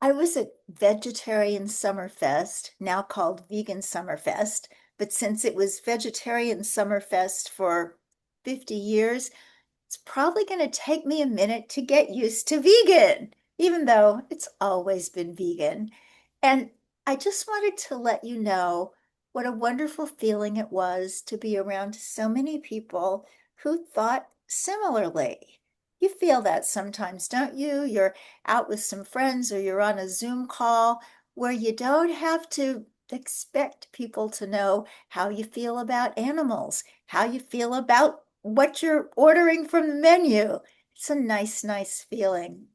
I was at Vegetarian Summerfest, now called Vegan Summerfest, but since it was Vegetarian Summerfest for 50 years, it's probably going to take me a minute to get used to vegan, even though it's always been vegan. And I just wanted to let you know what a wonderful feeling it was to be around so many people who thought similarly. You feel that sometimes, don't you? You're out with some friends or you're on a Zoom call where you don't have to expect people to know how you feel about animals, how you feel about what you're ordering from the menu. It's a nice, nice feeling.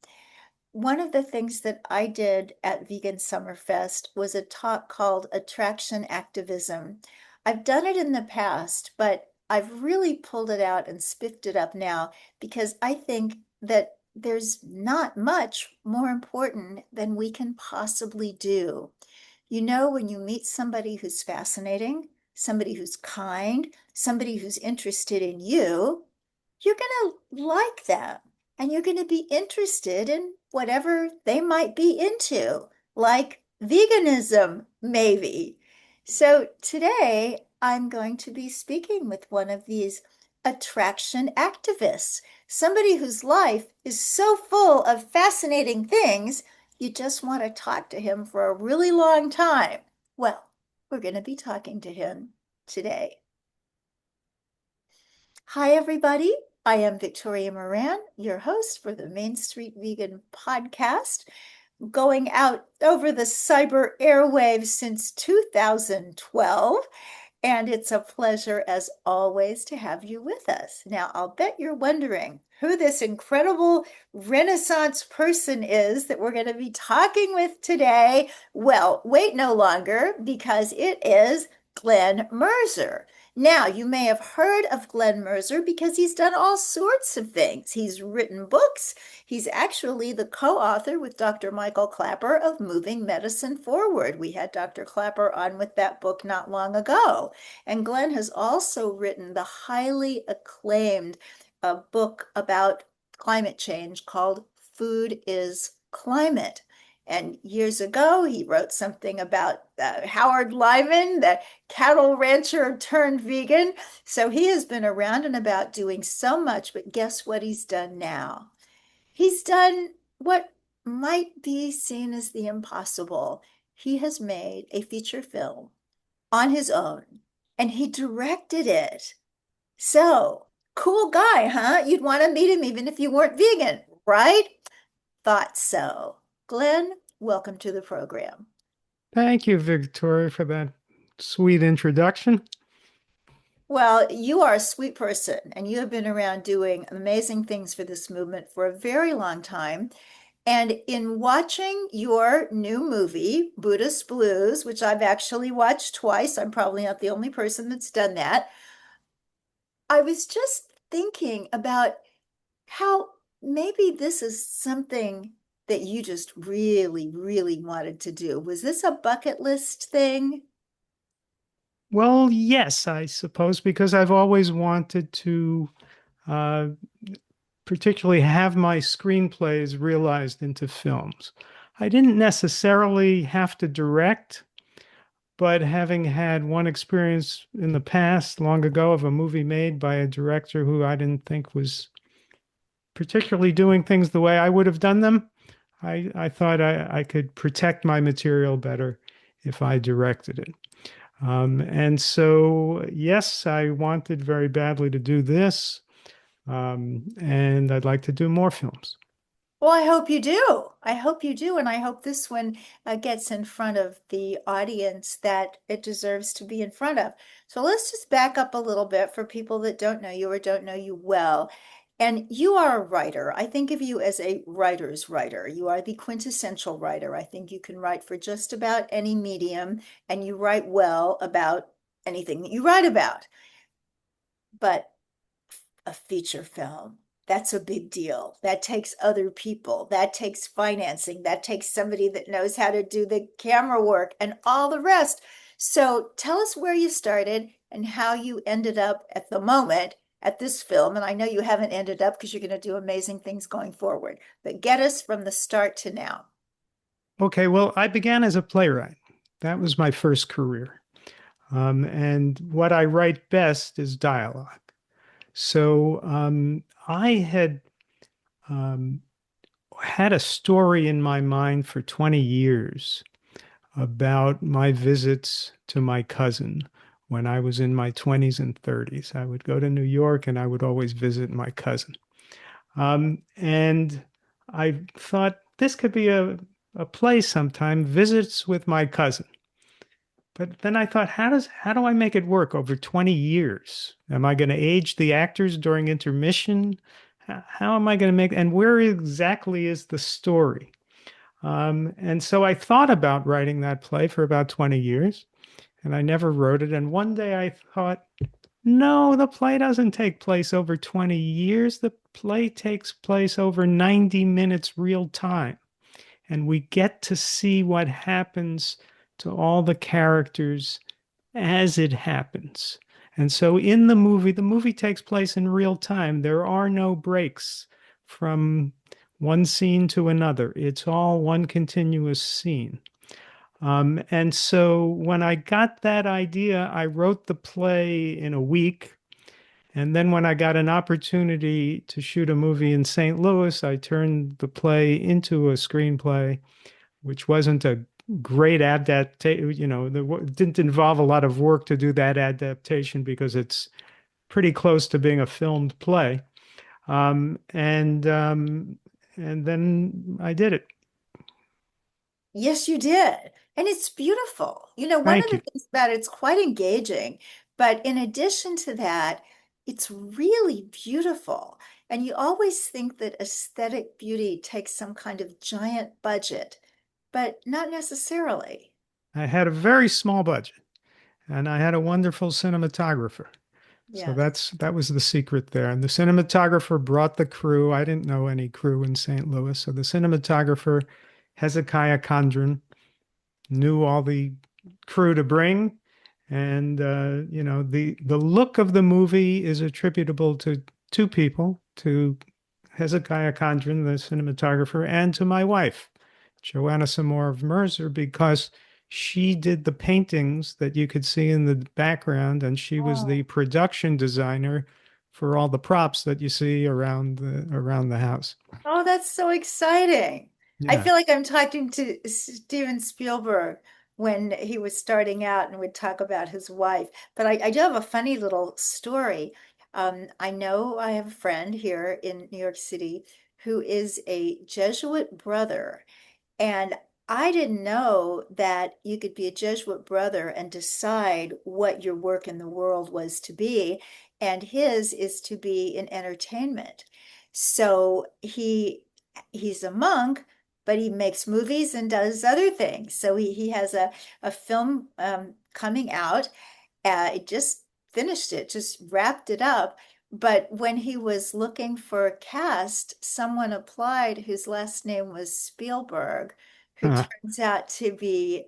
One of the things that I did at Vegan Summerfest was a talk called Attraction Activism. I've done it in the past, but I've really pulled it out and spiffed it up now because I think that there's not much more important than we can possibly do. You know, when you meet somebody who's fascinating, somebody who's kind, somebody who's interested in you, you're going to like them and you're going to be interested in whatever they might be into, like veganism, maybe. So today I'm going to be speaking with one of these attraction activists, somebody whose life is so full of fascinating things, you just want to talk to him for a really long time. Well, we're going to be talking to him today. Hi, everybody. I am Victoria Moran, your host for the Main Street Vegan podcast, going out over the cyber airwaves since 2012. And it's a pleasure, as always, to have you with us. Now, I'll bet you're wondering who this incredible Renaissance person is that we're going to be talking with today. Well, wait no longer because it is Glen Merzer. Now, you may have heard of Glen Merzer because he's done all sorts of things. He's written books. He's actually the co-author with Dr. Michael Clapper of Moving Medicine Forward. We had Dr. Clapper on with that book not long ago. And Glen has also written the highly acclaimed book about climate change called Food is Climate. And years ago, he wrote something about Howard Lyman, the cattle rancher turned vegan. So he has been around and about doing so much, but guess what he's done now? He's done what might be seen as the impossible. He has made a feature film on his own and he directed it. So, cool guy, huh? You'd want to meet him even if you weren't vegan, right? Thought so. Glenn, welcome to the program. Thank you, Victoria, for that sweet introduction. Well, you are a sweet person and you have been around doing amazing things for this movement for a very long time. And in watching your new movie, Buddhist Blues, which I've actually watched twice, I'm probably not the only person that's done that. I was just thinking about how maybe this is something that you just really, really wanted to do. Was this a bucket list thing? Well, yes, I suppose, because I've always wanted to uh, particularly have my screenplays realized into films. I didn't necessarily have to direct, but having had one experience in the past, long ago, of a movie made by a director who I didn't think was particularly doing things the way I would have done them, I thought I could protect my material better if I directed it. And so, yes, I wanted very badly to do this, and I'd like to do more films. Well, I hope you do. I hope you do. And I hope this one gets in front of the audience that it deserves to be in front of. So let's just back up a little bit for people that don't know you or don't know you well. And you are a writer. I think of you as a writer's writer. You are the quintessential writer. I think you can write for just about any medium, and you write well about anything that you write about. But a feature film, that's a big deal. That takes other people. That takes financing. That takes somebody that knows how to do the camera work and all the rest. So tell us where you started and how you ended up at the moment at this film, and I know you haven't ended up because you're going to do amazing things going forward, but get us from the start to now. Okay, well, I began as a playwright. That was my first career. And what I write best is dialogue. So I had um, had a story in my mind for 20 years about my visits to my cousin when I was in my 20s and 30s. I would go to New York and I would always visit my cousin. And I thought this could be a play sometime, visits with my cousin. But then I thought, how do I make it work over 20 years? Am I going to age the actors during intermission? How am I going to make, and where exactly is the story? And so I thought about writing that play for about 20 years, and I never wrote it. And one day I thought, no, the play doesn't take place over 20 years. The play takes place over 90 minutes real time. And we get to see what happens to all the characters as it happens. And so in the movie takes place in real time. There are no breaks from one scene to another. It's all one continuous scene. And so when I got that idea, I wrote the play in a week. And then when I got an opportunity to shoot a movie in St. Louis, I turned the play into a screenplay, which wasn't a great adaptation. You know, it didn't involve a lot of work to do that adaptation because it's pretty close to being a filmed play. Um, and um, and then I did it. Yes, you did. And it's beautiful. One of Thank the you. things about it's quite engaging, but in addition to that, it's really beautiful. And you always think that aesthetic beauty takes some kind of giant budget, but not necessarily. I had a very small budget, and I had a wonderful cinematographer. So Yes. that was the secret there. And the cinematographer brought the crew. I didn't know any crew in St. Louis. So the cinematographer, Hezekiah Condren, knew all the crew to bring. And the look of the movie is attributable to two people, to Hezekiah Condren, the cinematographer, and to my wife, Joanna Samore of Merzer, because she did the paintings that you could see in the background, and she was the Oh. production designer for all the props that you see around the house. Oh, that's so exciting. I Yeah. feel like I'm talking to Steven Spielberg when he was starting out and would talk about his wife. But I do have a funny little story. I know I have a friend here in New York City who is a Jesuit brother. And I didn't know that you could be a Jesuit brother and decide what your work in the world was to be. And his is to be in entertainment. So he's a monk, but he makes movies and does other things. So he has a film coming out. It just finished it, just wrapped it up. But when he was looking for a cast, someone applied whose last name was Spielberg, who Huh. turns out to be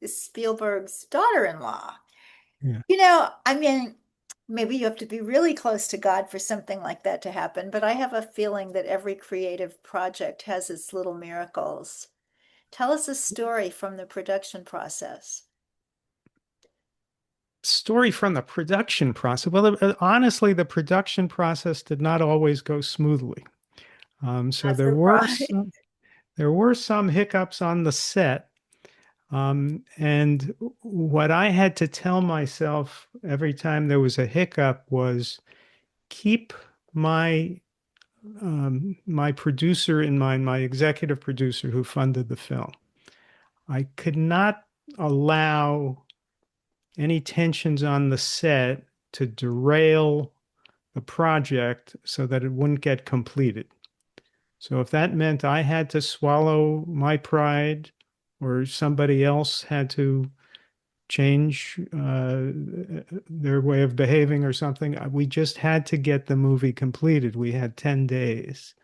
Spielberg's daughter-in-law. Yeah. I mean, maybe you have to be really close to God for something like that to happen, but I have a feeling that every creative project has its little miracles. Tell us a story from the production process. Story from the production process. Well, honestly, the production process did not always go smoothly. So Not surprised. there were some hiccups on the set. And what I had to tell myself every time there was a hiccup was keep my my producer in mind, my executive producer who funded the film. I could not allow any tensions on the set to derail the project so that it wouldn't get completed. So if that meant I had to swallow my pride or somebody else had to change their way of behaving or something, we just had to get the movie completed. We had 10 days.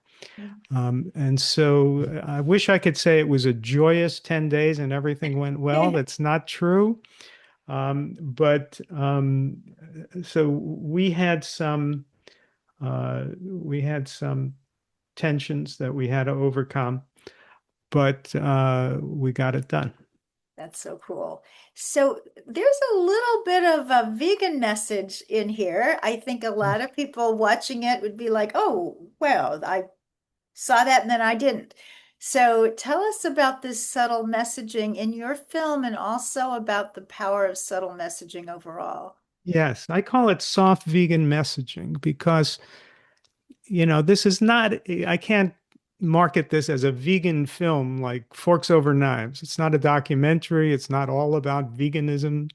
And so I wish I could say it was a joyous 10 days and everything went well. That's not true. But so we had some. We had some tensions that we had to overcome, but we got it done. That's so cool. So there's a little bit of a vegan message in here. I think a lot of people watching it would be like, oh, well, I saw that and then I didn't. So tell us about this subtle messaging in your film and also about the power of subtle messaging overall. Yes, I call it soft vegan messaging because, this is not, I can't market this as a vegan film like Forks Over Knives. It's not a documentary. It's not all about veganism.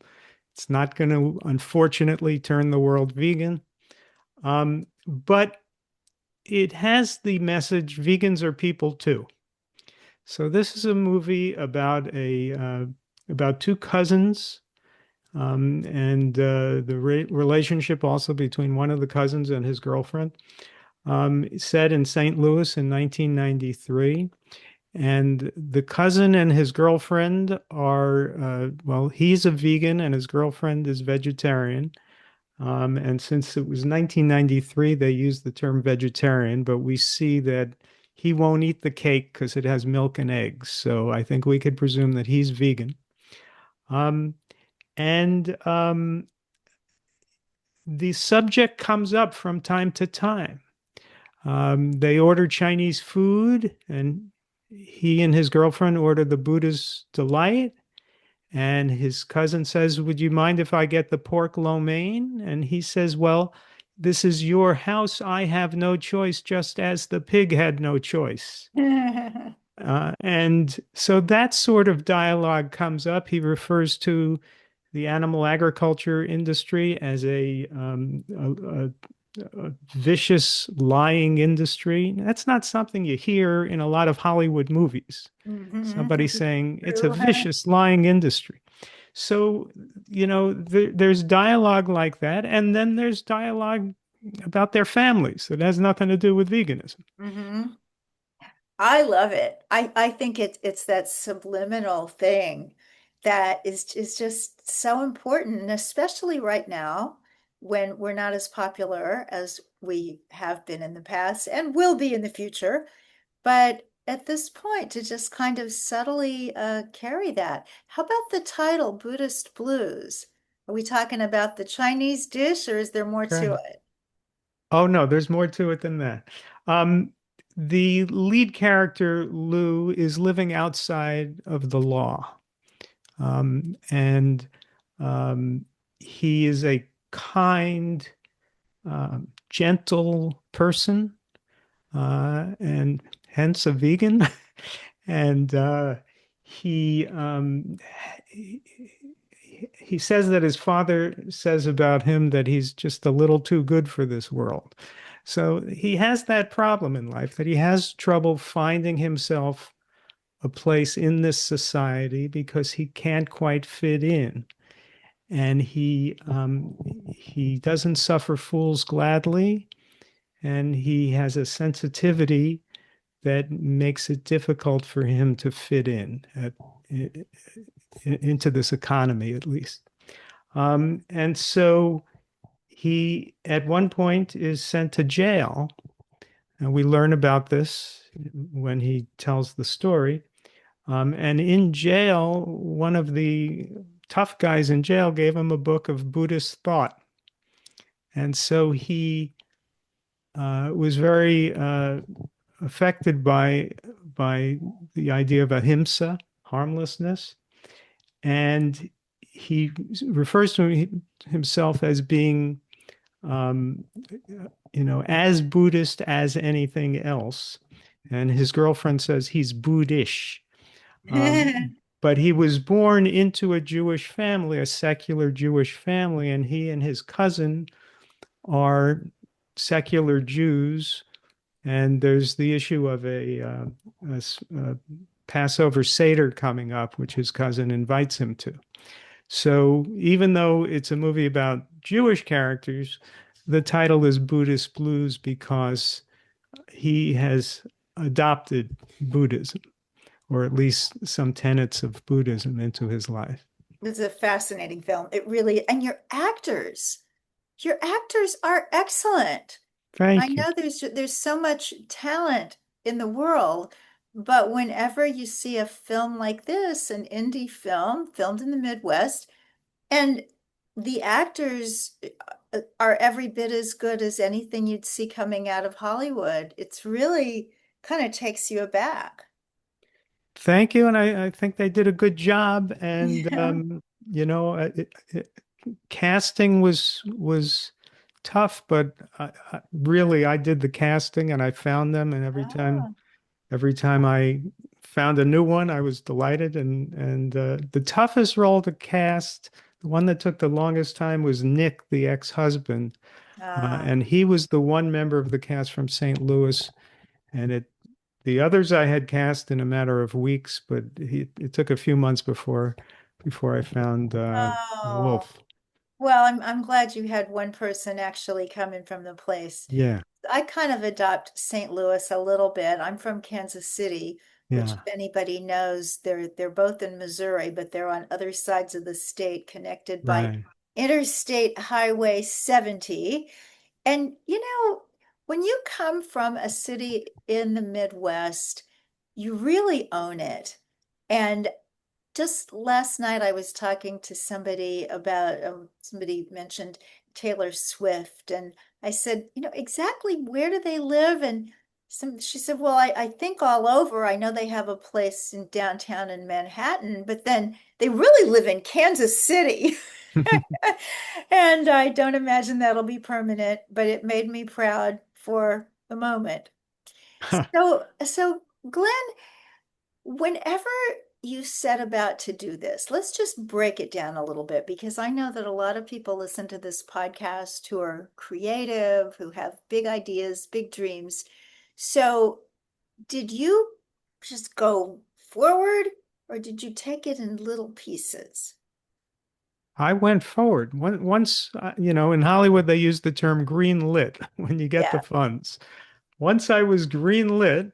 It's not going to, unfortunately, turn the world vegan. But it has the message vegans are people too. So this is a movie about about two cousins and the relationship also between one of the cousins and his girlfriend. Set in St. Louis in 1993. And the cousin and his girlfriend are, well, he's a vegan and his girlfriend is vegetarian. And since it was 1993, they used the term vegetarian, but we see that he won't eat the cake because it has milk and eggs. So I think we could presume that he's vegan. Um, and the subject comes up from time to time. They order Chinese food, and he and his girlfriend order the Buddhist delight. And his cousin says, would you mind if I get the pork lo mein? And he says, well, this is your house. I have no choice, just as the pig had no choice. And so that sort of dialogue comes up. He refers to the animal agriculture industry as a vicious lying industry. That's not something you hear in a lot of Hollywood movies. Somebody Mhm. saying it's a True. vicious lying industry. So, there's dialogue like that. And then there's dialogue about their families that has nothing to do with veganism. Hmm. I love it. I think it's that subliminal thing that is just so important, and especially right now when we're not as popular as we have been in the past and will be in the future. But at this point, to just kind of subtly carry that. How about the title, Buddhist Blues? Are we talking about the Chinese dish, or is there more to Okay. it? Oh, no, there's more to it than that. Um, the lead character, Lou, is living outside of the law. And um, he is a kind, gentle person, and hence a vegan. And he, um, he he says that his father says about him that he's just a little too good for this world. So he has that problem in life that he has trouble finding himself a place in this society because he can't quite fit in. And he doesn't suffer fools gladly, and he has a sensitivity that makes it difficult for him to fit into this economy, at least. And so he, at one point, is sent to jail. And we learn about this when he tells the story. And in jail, one of the tough guys in jail gave him a book of Buddhist thought. And so he was very affected by the idea of ahimsa, harmlessness, and he refers to himself as being, um, as Buddhist as anything else. And his girlfriend says he's Buddhish. But he was born into a Jewish family, a secular Jewish family, and he and his cousin are secular Jews. And there's the issue of a Passover Seder coming up, which his cousin invites him to. So even though it's a movie about Jewish characters, the title is Buddhist Blues because he has adopted Buddhism, or at least some tenets of Buddhism, into his life. It's a fascinating film. It really, and your actors are excellent. I Thank you. know there's so much talent in the world, but whenever you see a film like this, an indie film filmed in the Midwest, and the actors are every bit as good as anything you'd see coming out of Hollywood, it's really kind of takes you aback. Thank you. And I think they did a good job. And, Yeah. you know, casting was tough, but really I did the casting and I found them. And Oh. every time I found a new one, I was delighted. And the toughest role to cast, the one that took the longest time was Nick, the ex-husband. Ah. And he was the one member of the cast from St. Louis. And the others I had cast in a matter of weeks, but it took a few months before I found Oh. Wolf. Well, I'm glad you had one person actually coming from the place. Yeah, I kind of adopt St. Louis a little bit. I'm from Kansas City, which yeah, if anybody knows, they're both in Missouri, but they're on other sides of the state connected by right. Interstate Highway 70. And when you come from a city in the Midwest, you really own it. And just last night, I was talking to somebody about somebody mentioned Taylor Swift, and I said, exactly where do they live? And she said, well, I think all over. I know they have a place in downtown in Manhattan, but then they really live in Kansas City. And I don't imagine that'll be permanent, but it made me proud for the moment. So Glenn, whenever you set about to do this, let's just break it down a little bit because I know that a lot of people listen to this podcast who are creative, who have big ideas, big dreams. So, did you just go forward or did you take it in little pieces? I went forward. Once, in Hollywood, they use the term green lit when you get the Yeah. funds. Once I was green lit,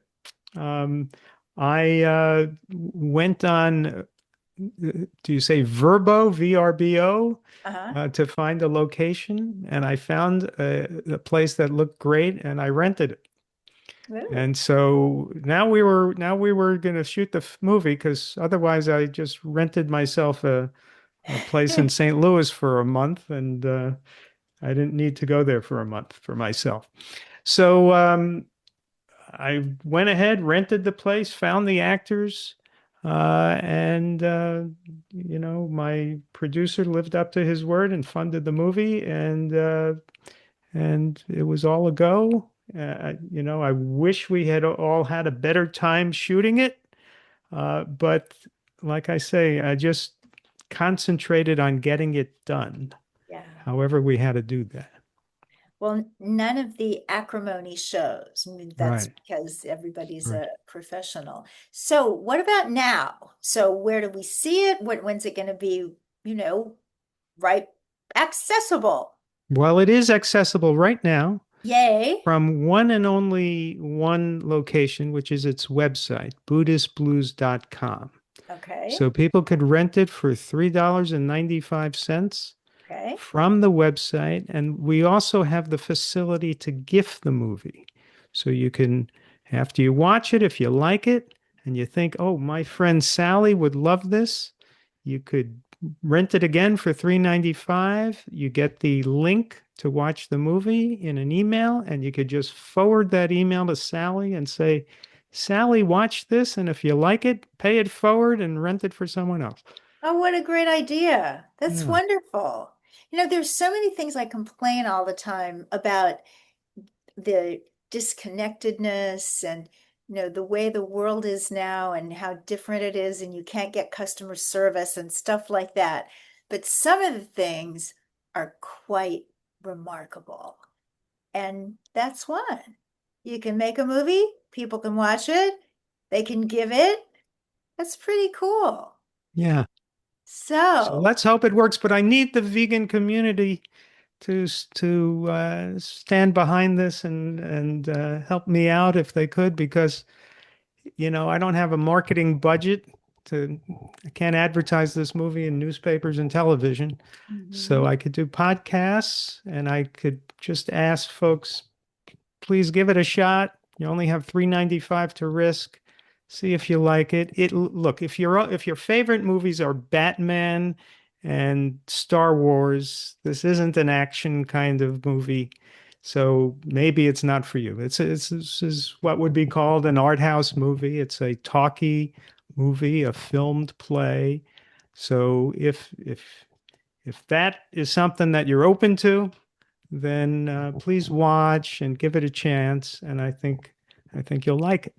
um, I went on, do you say Verbo, VRBO, Uh-huh. to find a location. And I found a place that looked great and I rented it. Ooh. And so now we were going to shoot the movie because otherwise I just rented myself a place in St. Louis for a month and I didn't need to go there for a month for myself. So I went ahead, rented the place, found the actors, and my producer lived up to his word and funded the movie, and it was all a go. I wish we had all had a better time shooting it, but like I say, I just concentrated on getting it done. Yeah. However, we had to do that. Well, none of the acrimony shows. I mean, that's Right. because everybody's Right. a professional. So, what about now? So, where do we see it? When's it going to be, you know, right, accessible? Well, it is accessible right now Yay. from one and only one location, which is its website, BuddhistBlues.com. Okay. So people could rent it for $3.95 Okay. from the website. And we also have the facility to gift the movie. So you can, after you watch it, if you like it and you think, oh, my friend Sally would love this, you could rent it again for $3.95. You get the link to watch the movie in an email, and you could just forward that email to Sally and say, Sally, watch this, and if you like it, pay it forward and rent it for someone else. Oh, what a great idea. That's Yeah. wonderful. There's so many things I complain all the time about the disconnectedness and the way the world is now and how different it is and you can't get customer service and stuff like that. But some of the things are quite remarkable. And that's one. You can make a movie, people can watch it, they can give it. That's pretty cool. Yeah. So So, let's hope it works. But I need the vegan community to stand behind this and help me out if they could, because I don't have a marketing budget to. I can't advertise this movie in newspapers and television. So mhm. I could do podcasts and I could just ask folks please give it a shot. You only have $3.95 to risk. See if you like it. Look, if your favorite movies are Batman and Star Wars, this isn't an action kind of movie. So maybe it's not for you. This is what would be called an art house movie. It's a talkie movie, a filmed play. So if that is something that you're open to, then please watch and give it a chance. And I think you'll like it.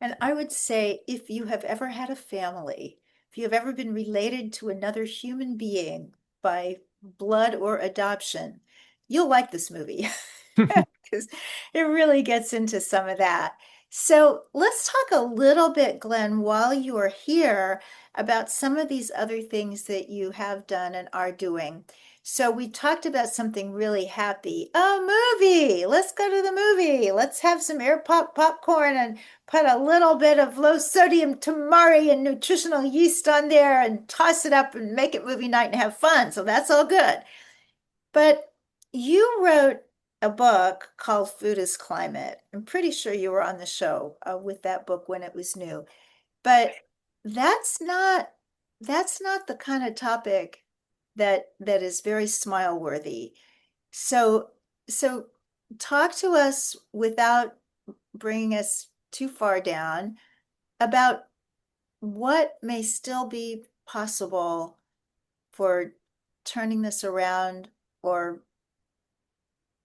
And I would say if you have ever had a family, if you have ever been related to another human being by blood or adoption, you'll like this movie because it really gets into some of that. So let's talk a little bit, Glenn, while you are here about some of these other things that you have done and are doing. So we talked about something really happy, a movie. Let's go to the movie. Let's have some air pop popcorn and put a little bit of low sodium tamari and nutritional yeast on there and toss it up and make it movie night and have fun. So that's all good. But you wrote a book called Food is Climate. I'm pretty sure you were on the show with that book when it was new. But that's not that's not the kind of topic that is very smile worthy. So so talk to us without bringing us too far down about what may still be possible for turning this around or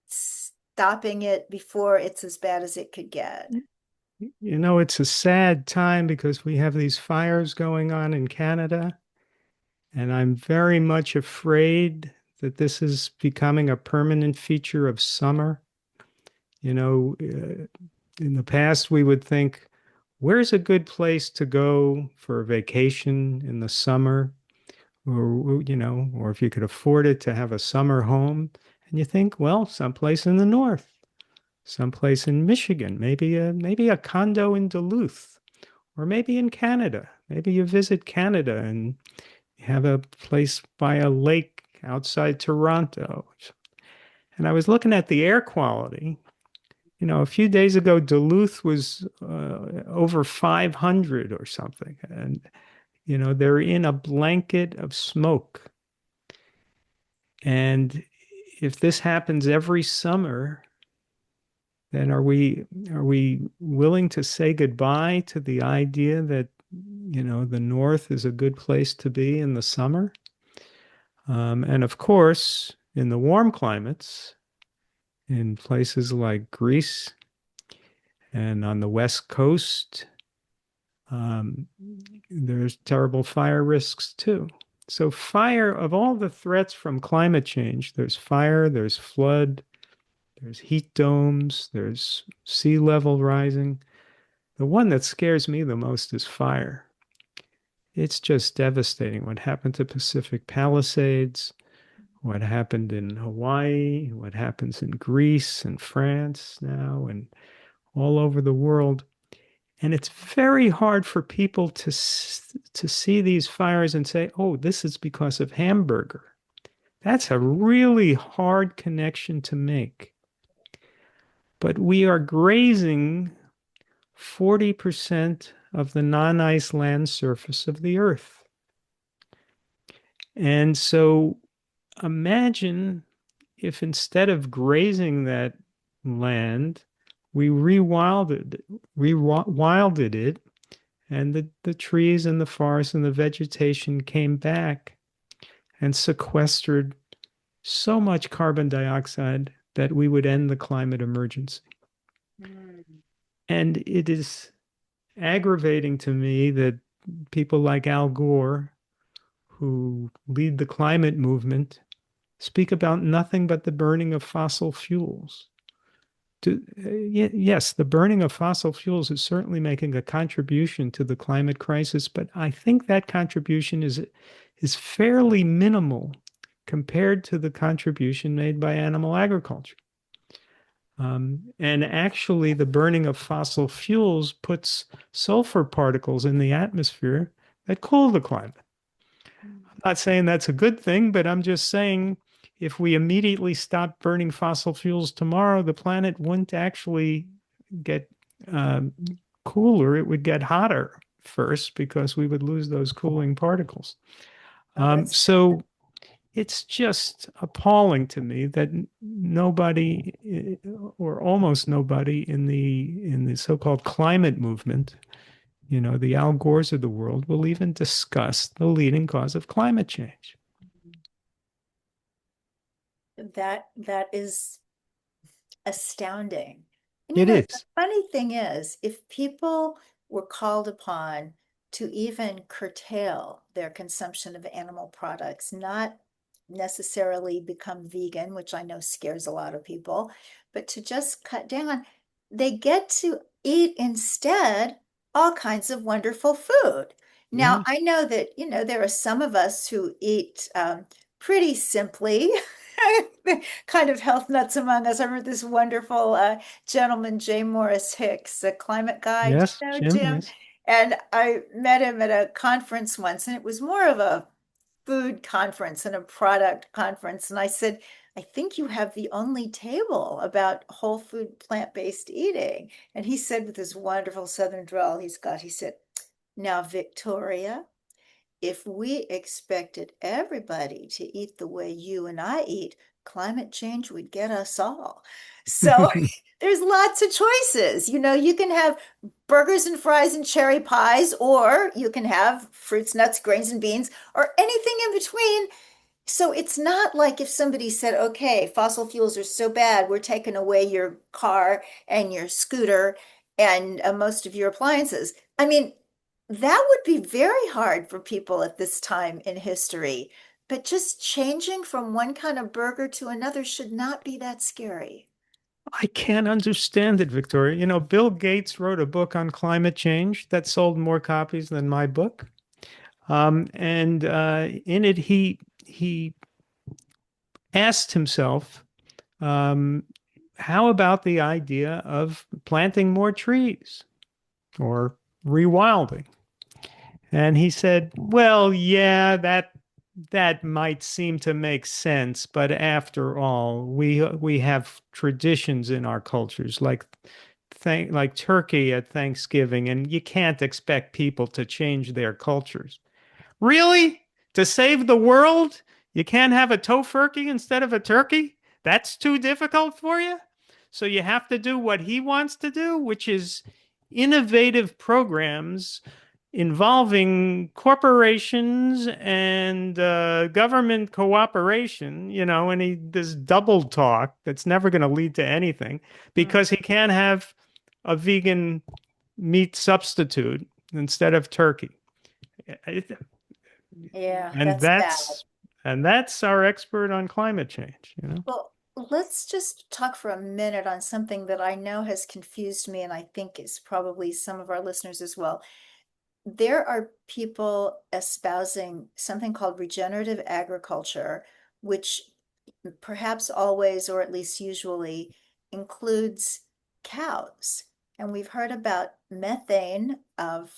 stopping it before it's as bad as it could get. It's a sad time because we have these fires going on in Canada, and I'm very much afraid that this is becoming a permanent feature of summer. In the past, we would think, where's a good place to go for a vacation in the summer? Or if you could afford it to have a summer home. And you think, well, someplace in the north, someplace in Michigan, maybe a condo in Duluth, or maybe in Canada. Maybe you visit Canada and have a place by a lake outside Toronto. And I was looking at the air quality. A few days ago, Duluth was over 500 or something. And, they're in a blanket of smoke. And if this happens every summer, then are we willing to say goodbye to the idea that, the North is a good place to be in the summer? And of course, in the warm climates, in places like Greece and on the West Coast, um, there's terrible fire risks too. So fire, of all the threats from climate change, there's fire, there's flood, there's heat domes, there's sea level rising. The one that scares me the most is fire. It's just devastating what happened to Pacific Palisades, what happened in Hawaii, what happens in Greece and France now, and all over the world. And it's very hard for people to see these fires and say, oh, this is because of hamburger. That's a really hard connection to make. But we are grazing 40% of the non-ice land surface of the Earth. And so imagine if instead of grazing that land, we rewilded it, and the trees and the forests and the vegetation came back and sequestered so much carbon dioxide that we would end the climate emergency. Mm. And it is aggravating to me that people like Al Gore, who lead the climate movement, speak about nothing but the burning of fossil fuels. Yes, the burning of fossil fuels is certainly making a contribution to the climate crisis, but I think that contribution is fairly minimal compared to the contribution made by animal agriculture. And actually, the burning of fossil fuels puts sulfur particles in the atmosphere that cool the climate. I'm not saying that's a good thing, but I'm just saying if we immediately stopped burning fossil fuels tomorrow, the planet wouldn't actually get um, cooler. It would get hotter first because we would lose those cooling particles. Oh, that's So it's just appalling to me that nobody or almost nobody in the so-called climate movement, the Al Gores of the world, will even discuss the leading cause of climate change. that is astounding. And It the is. funny thing is, if people were called upon to even curtail their consumption of animal products, not necessarily become vegan, which I know scares a lot of people, but to just cut down, they get to eat instead all kinds of wonderful food. Now, Yeah. I know that, there are some of us who eat pretty simply. Kind of health nuts among us. I remember this wonderful gentleman, J. Morris Hicks, a climate guy. Do Yes, you know Jim. Jim? Yes. And I met him at a conference once, and it was more of a food conference and a product conference. And I said, I think you have the only table about whole food, plant-based eating. And he said with this wonderful Southern drawl he said, now, Victoria, if we expected everybody to eat the way you and I eat, climate change would get us all. So there's lots of choices. You can have burgers and fries and cherry pies, or you can have fruits, nuts, grains, and beans, or anything in between. So it's not like if somebody said, okay, fossil fuels are so bad, we're taking away your car and your scooter and most of your appliances. I mean, that would be very hard for people at this time in history. But just changing from one kind of burger to another should not be that scary. I can't understand it, Victoria. Bill Gates wrote a book on climate change that sold more copies than my book. And in it, he asked himself, um, how about the idea of planting more trees or rewilding? And he said, well, yeah, that might seem to make sense, but after all, we have traditions in our cultures like turkey at Thanksgiving, and you can't expect people to change their cultures. Really? To save the world, you can't have a tofurkey instead of a turkey? That's too difficult for you? So you have to do what he wants to do, which is innovative programs involving corporations and government cooperation, and this double talk that's never going to lead to anything Mm, because he can't have a vegan meat substitute instead of turkey. yeah, And that's bad. that's our expert on climate change. Well, let's just talk for a minute on something that I know has confused me, and I think is probably some of our listeners as well. There are people espousing something called regenerative agriculture, which perhaps always, or at least usually, includes cows. And we've heard about methane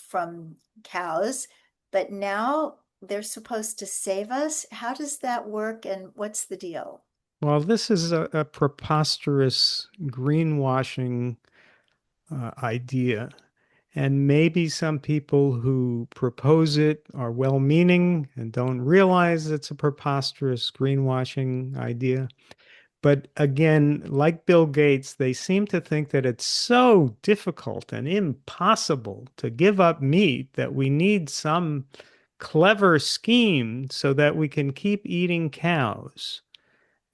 from cows, but now they're supposed to save us. How does that work, and what's the deal? Well, this is a preposterous greenwashing idea. And maybe some people who propose it are well meaning and don't realize it's a preposterous greenwashing idea. But again, like Bill Gates, they seem to think that it's so difficult and impossible to give up meat that we need some clever scheme so that we can keep eating cows.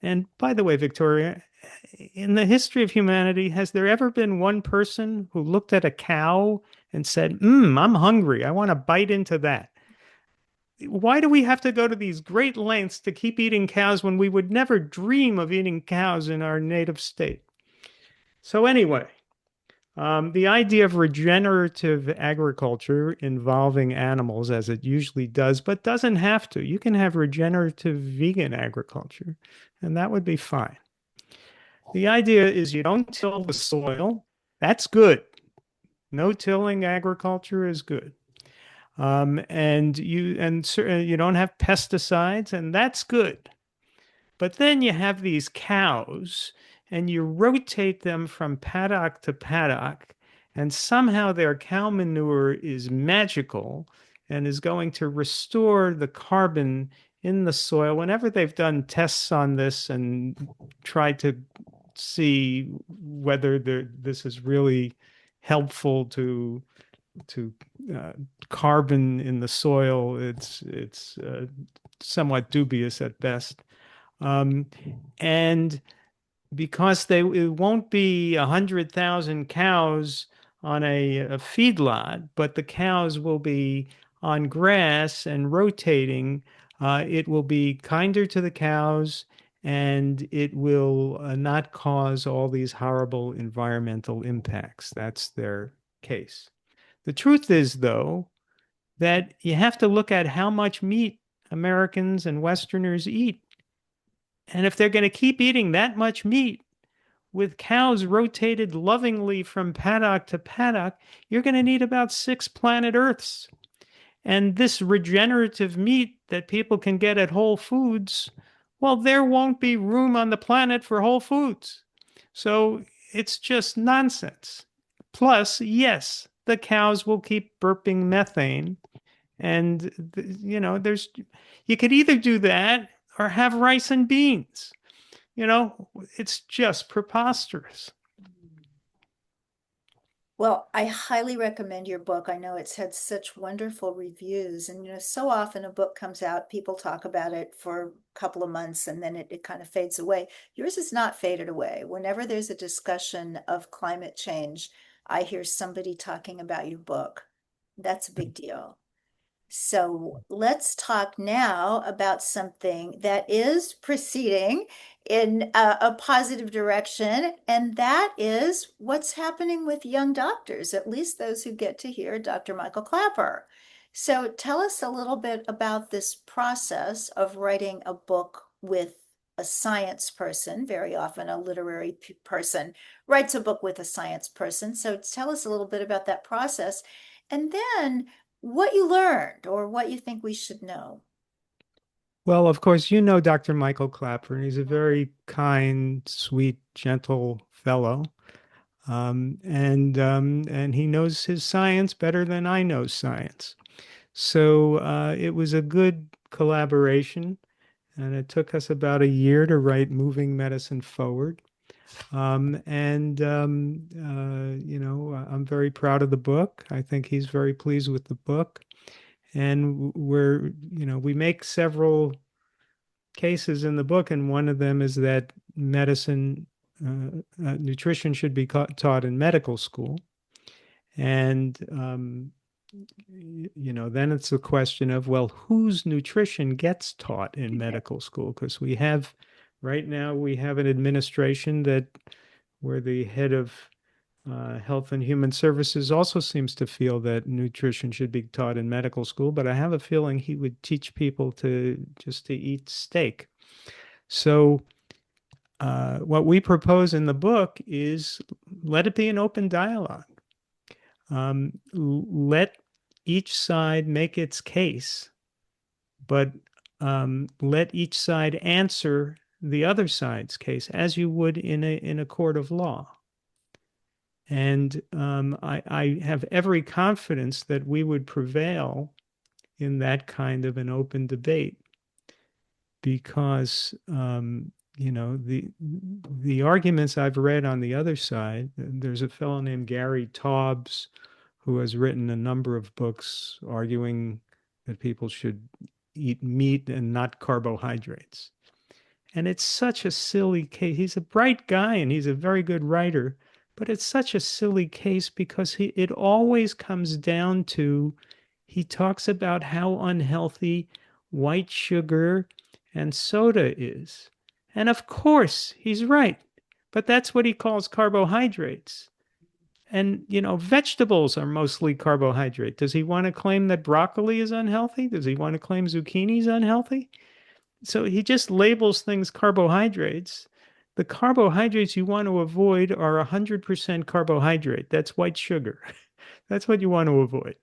And by the way, Victoria, in the history of humanity, has there ever been one person who looked at a cow and said, I'm hungry. I want to bite into that? Why do we have to go to these great lengths to keep eating cows when we would never dream of eating cows in our native state? So, anyway, the idea of regenerative agriculture involving animals, as it usually does, but doesn't have to. You can have regenerative vegan agriculture, and that would be fine. The idea is you don't till the soil. That's good. No tilling agriculture is good. And you don't have pesticides, and that's good. But then you have these cows and you rotate them from paddock to paddock, and somehow their cow manure is magical and is going to restore the carbon in the soil. Whenever they've done tests on this and tried to see whether this is really helpful to uh, carbon in the soil, it's somewhat dubious at best. Um, and because it won't be 100,000 cows on a feedlot, but the cows will be on grass and rotating. It will be kinder to the cows, and it will not cause all these horrible environmental impacts. That's their case. The truth is, though, that you have to look at how much meat Americans and Westerners eat. And if they're going to keep eating that much meat with cows rotated lovingly from paddock to paddock, you're going to need about 6 planet Earths. And this regenerative meat that people can get at Whole Foods, well, there won't be room on the planet for Whole Foods. So it's just nonsense. Plus, yes, the cows will keep burping methane. And, there's, you could either do that or have rice and beans. It's just preposterous. Well, I highly recommend your book. I know it's had such wonderful reviews. And, so often a book comes out, people talk about it for a couple of months and then it kind of fades away. Yours is not faded away. Whenever there's a discussion of climate change, I hear somebody talking about your book. That's a big deal. So let's talk now about something that is proceeding in a positive direction, and that is what's happening with young doctors, at least those who get to hear Dr. Michael Clapper. So tell us a little bit about this process of writing a book with a science person. Very often a literary person writes a book with a science person. So tell us a little bit about that process. And then what you learned or what you think we should know. Well, of course, you know Dr. Michael Clapper, and he's a very kind, sweet, gentle fellow. And he knows his science better than I know science. So it was a good collaboration, and it took us about a year to write Moving Medicine Forward. I'm very proud of the book. I think he's very pleased with the book. And we make several cases in the book, and one of them is that nutrition should be taught in medical school. And, then it's a question of, well, whose nutrition gets taught in medical school? Because right now, we have an administration where the head of Health and Human Services also seems to feel that nutrition should be taught in medical school, but I have a feeling he would teach people to eat steak. So what we propose in the book is let it be an open dialogue. Let each side make its case, but let each side answer the other side's case as you would in a court of law. And I have every confidence that we would prevail in that kind of an open debate because, the arguments I've read on the other side, there's a fellow named Gary Taubes who has written a number of books arguing that people should eat meat and not carbohydrates. And it's such a silly case. He's a bright guy and he's a very good writer, but it's such a silly case because it always comes down to he talks about how unhealthy white sugar and soda is. And of course, he's right. But that's what he calls carbohydrates. And, vegetables are mostly carbohydrate. Does he want to claim that broccoli is unhealthy? Does he want to claim zucchini is unhealthy? So he just labels things carbohydrates. The carbohydrates you want to avoid are 100% carbohydrate. That's white sugar. That's what you want to avoid.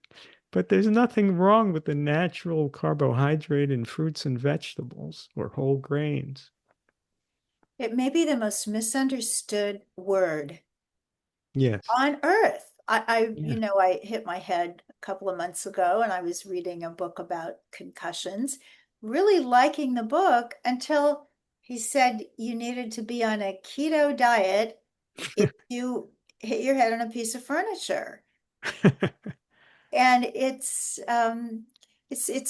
But there's nothing wrong with the natural carbohydrate in fruits and vegetables or whole grains. It may be the most misunderstood word Yes. on earth. Yeah. I hit my head a couple of months ago and I was reading a book about concussions, really liking the book until he said you needed to be on a keto diet if you hit your head on a piece of furniture. And it's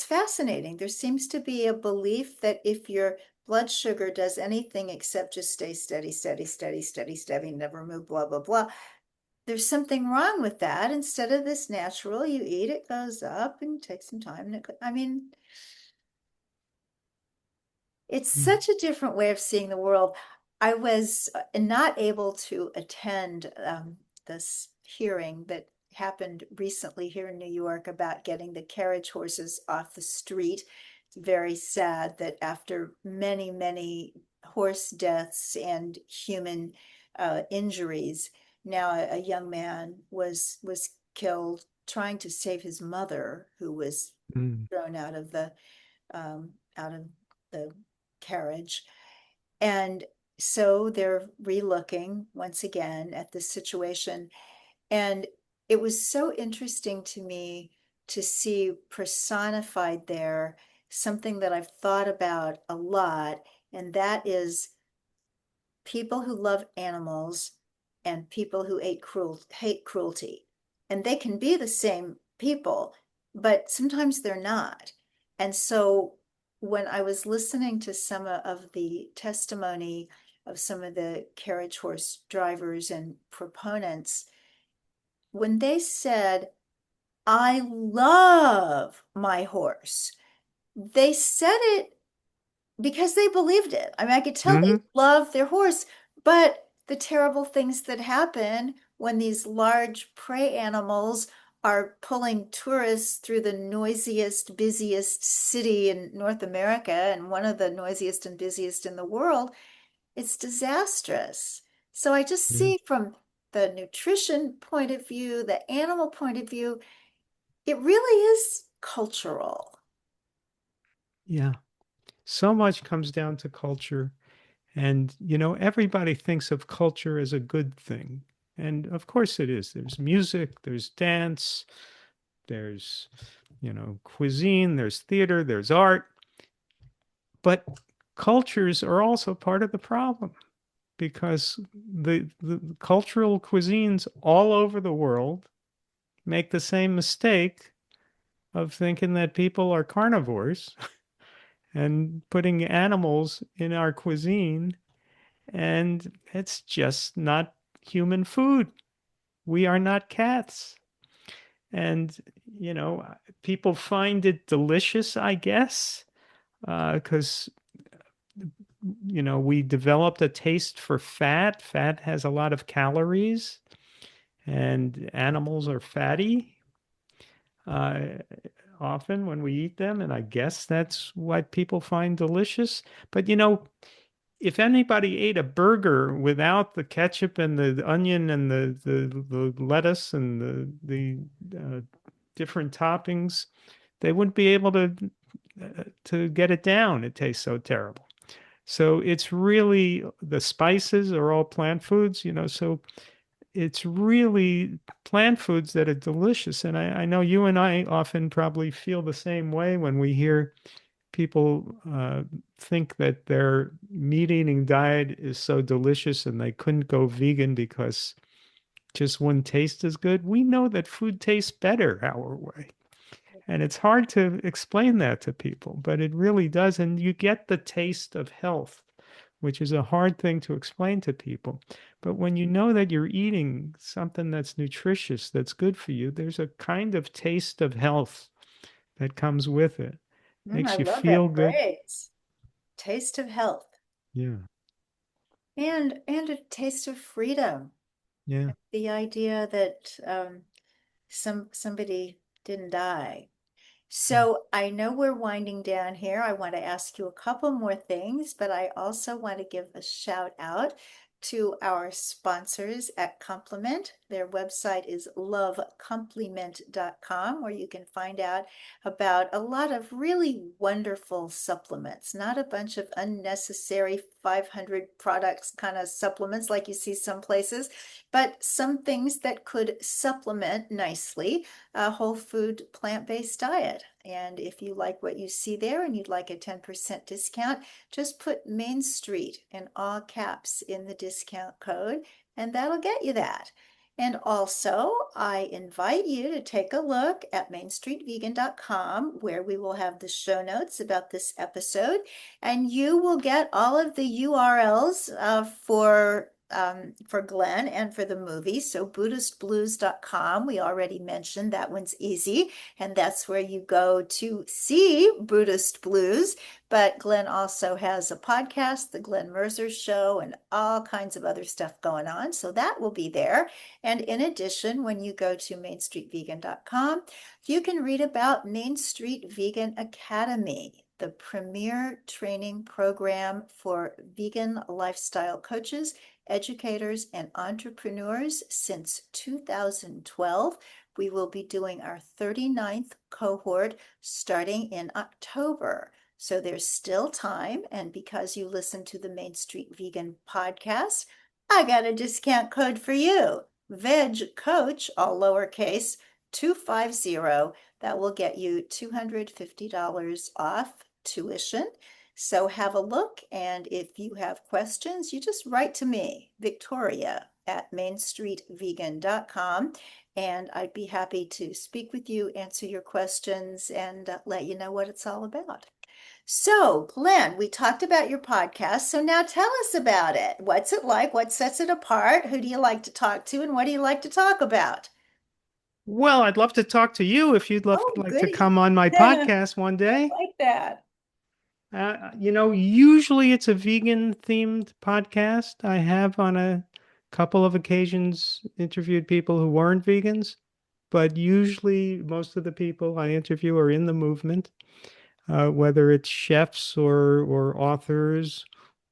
fascinating. There seems to be a belief that if your blood sugar does anything except just stay steady, steady, steady, steady, steady, never move, blah, blah, blah, there's something wrong with that. Instead of this natural, you eat, it goes up and takes some time. I mean, it's Mm, such a different way of seeing the world. I was not able to attend this hearing that happened recently here in New York about getting the carriage horses off the street. It's very sad that after many, many horse deaths and human injuries, now a young man was killed trying to save his mother, who was mm, thrown out of the carriage. And so they're relooking once again at this situation. And it was so interesting to me to see personified there something that I've thought about a lot, and that is people who love animals and people who hate cruelty. And they can be the same people, but sometimes they're not. And so when I was listening to some of the testimony of some of the carriage horse drivers and proponents, when they said, I love my horse, they said it because they believed it. I mean, I could tell they mhm, love their horse, but the terrible things that happen when these large prey animals are pulling tourists through the noisiest, busiest city in North America and one of the noisiest and busiest in the world, it's disastrous. So I just yeah. see from the nutrition point of view, the animal point of view, it really is cultural. Yeah. So much comes down to culture. And, everybody thinks of culture as a good thing. And of course it is. There's music, there's dance, there's, cuisine, there's theater, there's art. But cultures are also part of the problem because the cultural cuisines all over the world make the same mistake of thinking that people are carnivores and putting animals in our cuisine, and it's just not human food. We are not cats. And, you know, people find it delicious, I guess, because, we developed a taste for fat. Fat has a lot of calories, and animals are fatty uh, often when we eat them. And I guess that's what people find delicious. But, if anybody ate a burger without the ketchup and the onion and the lettuce and the different toppings, they wouldn't be able to get it down. It tastes so terrible. So it's really the spices are all plant foods, so it's really plant foods that are delicious. And I know you and I often probably feel the same way when we hear people think that their meat eating diet is so delicious and they couldn't go vegan because just wouldn't taste as good. We know that food tastes better our way. And it's hard to explain that to people, but it really does. And you get the taste of health, which is a hard thing to explain to people. But when you know that you're eating something that's nutritious, that's good for you, there's a kind of taste of health that comes with it. I Makes you love feel that good. phrase. Taste of health. Yeah. And a taste of freedom. Yeah. The idea that somebody didn't die. So I know we're winding down here. I want to ask you a couple more things, but I also want to give a shout out to our sponsors at Complement. Their website is lovecomplement.com, where you can find out about a lot of really wonderful supplements, not a bunch of unnecessary 500 products kind of supplements like you see some places, but some things that could supplement nicely a whole food plant-based diet. And if you like what you see there and you'd like a 10% discount, just put Main Street in all caps in the discount code, and that'll get you that. And also, I invite you to take a look at mainstreetvegan.com, where we will have the show notes about this episode, and you will get all of the URLs for Glenn and for the movie. So BuddhistBlues.com, we already mentioned that one's easy, and that's where you go to see Buddhist Blues. But Glenn also has a podcast, The Glen Merzer Show, and all kinds of other stuff going on. So that will be there. And in addition, when you go to mainstreetvegan.com, you can read about Main Street Vegan Academy, the premier training program for vegan lifestyle coaches, educators, and entrepreneurs since 2012. We will be doing our 39th cohort starting in October. So there's still time. And because you listen to the Main Street Vegan podcast, I got a discount code for you. Veg Coach, all lowercase, 250. That will get you $250 off tuition. So have a look, and if you have questions, you just write to me, Victoria at mainstreetvegan.com, and I'd be happy to speak with you, answer your questions, and let you know what it's all about. So, Glenn, we talked about your podcast, so now tell us about it. What's it like? What sets it apart? Who do you like to talk to, and what do you like to talk about? Well, I'd love to talk to you if you'd love Oh, like to goody. come on my I podcast one day. like that. Usually it's a vegan themed podcast. I have on a couple of occasions interviewed people who weren't vegans, but usually most of the people I interview are in the movement, whether it's chefs or authors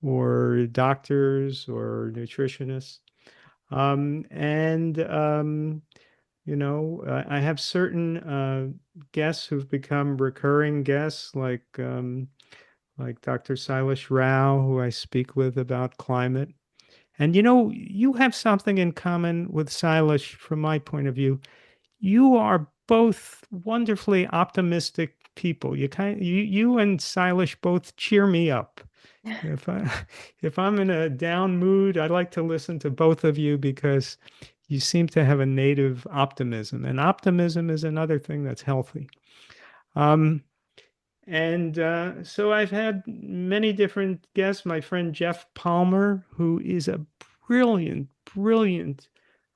or doctors or nutritionists. And I have certain guests who've become recurring guests, like Dr. Silas Rao, who I speak with about climate. And you have something in common with Silas from my point of view. You are both wonderfully optimistic people. You and Silas both cheer me up. If I if I'm in a down mood, I like to listen to both of you because you seem to have a native optimism, and optimism is another thing that's healthy. Um, and so I've had many different guests. My friend Jeff Palmer, who is a brilliant, brilliant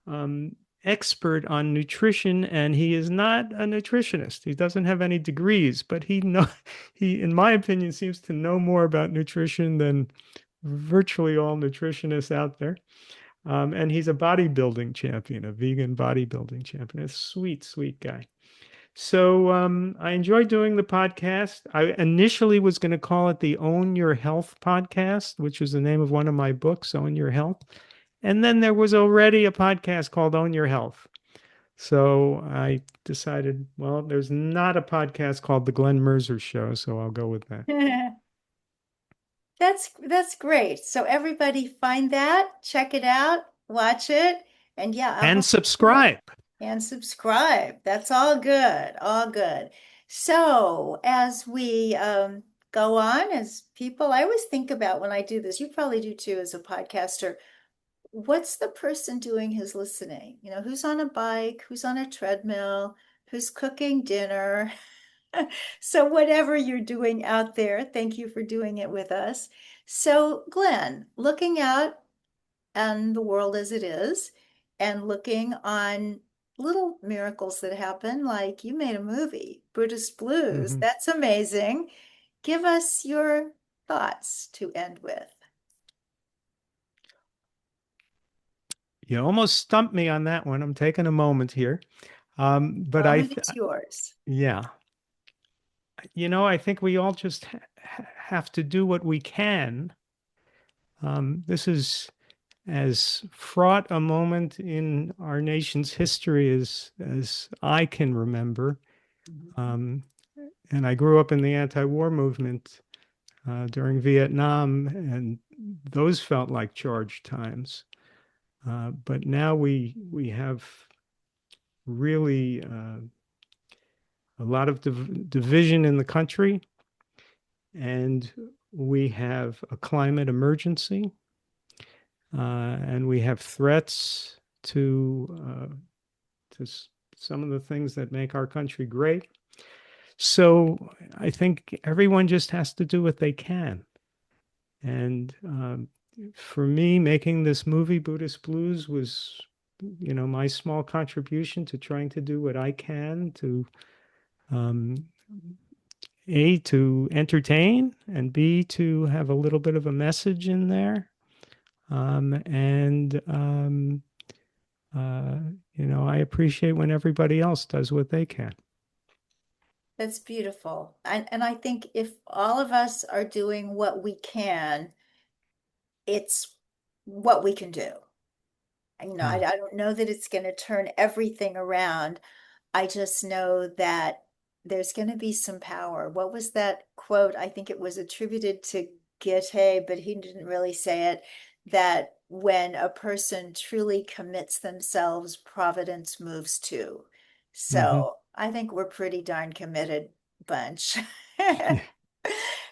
um, expert on nutrition, and he is not a nutritionist. He doesn't have any degrees, but he, in my opinion, seems to know more about nutrition than virtually all nutritionists out there. And he's a bodybuilding champion, a vegan bodybuilding champion. A sweet, sweet guy. So I enjoy doing the podcast. I initially was going to call it the Own Your Health podcast, which is the name of one of my books, Own Your Health. And then there was already a podcast called Own Your Health. So I decided, well, there's not a podcast called The Glen Merzer Show, so I'll go with that. That's great. So everybody find that, check it out, watch it, and yeah, I And hope you do it. subscribe. And subscribe. That's all good, all good. So as we go on, as people, I always think about when I do this, you probably do too as a podcaster, what's the person doing who's listening? You know, who's on a bike, who's on a treadmill, who's cooking dinner. So whatever you're doing out there, thank you for doing it with us. So Glenn, looking out on the world as it is and looking on little miracles that happen, like you made a movie, Buddhist Blues. Mhm. That's amazing. Give us your thoughts to end with. You almost stumped me on that one. I'm taking a moment here. But Moment is yours. yeah, I think we all just have to do what we can. This is as fraught a moment in our nation's history as I can remember. Mhm. Um, and I grew up in the anti-war movement during Vietnam, and those felt like charged times. But now we have really a lot of division in the country, and we have a climate emergency, and we have threats to some of the things that make our country great. So I think everyone just has to do what they can. And for me, making this movie, Buddhist Blues, was, my small contribution to trying to do what I can to, um, A, to entertain, and B, to have a little bit of a message in there. And, uh, I appreciate when everybody else does what they can. That's beautiful. And I think if all of us are doing what we can, it's what we can do. I Yeah. don't know that it's going to turn everything around. I just know that there's going to be some power. What was that quote? I think it was attributed to Goethe, but he didn't really say it, that when a person truly commits themselves, providence moves too. Hmm. So I think we're pretty darn committed bunch. Yeah.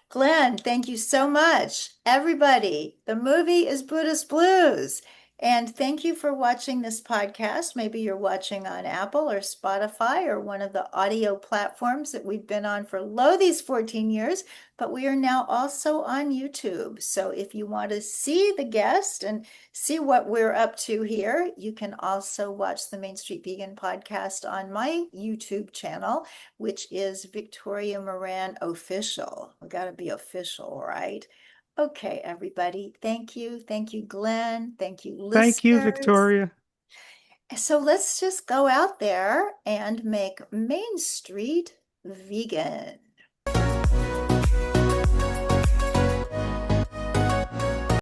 Glenn, thank you so much. Everybody, the movie is Buddhist Blues. And thank you for watching this podcast. Maybe you're watching on Apple or Spotify or one of the audio platforms that we've been on for these 14 years, but we are now also on YouTube. So if you want to see the guest and see what we're up to here, you can also watch the Main Street Vegan podcast on my YouTube channel, which is Victoria Moran Official. We got to be official, right? Okay, everybody. Thank you. Thank you, Glenn. Thank you, Thank you, listeners. Victoria. So let's just go out there and make Main Street vegan.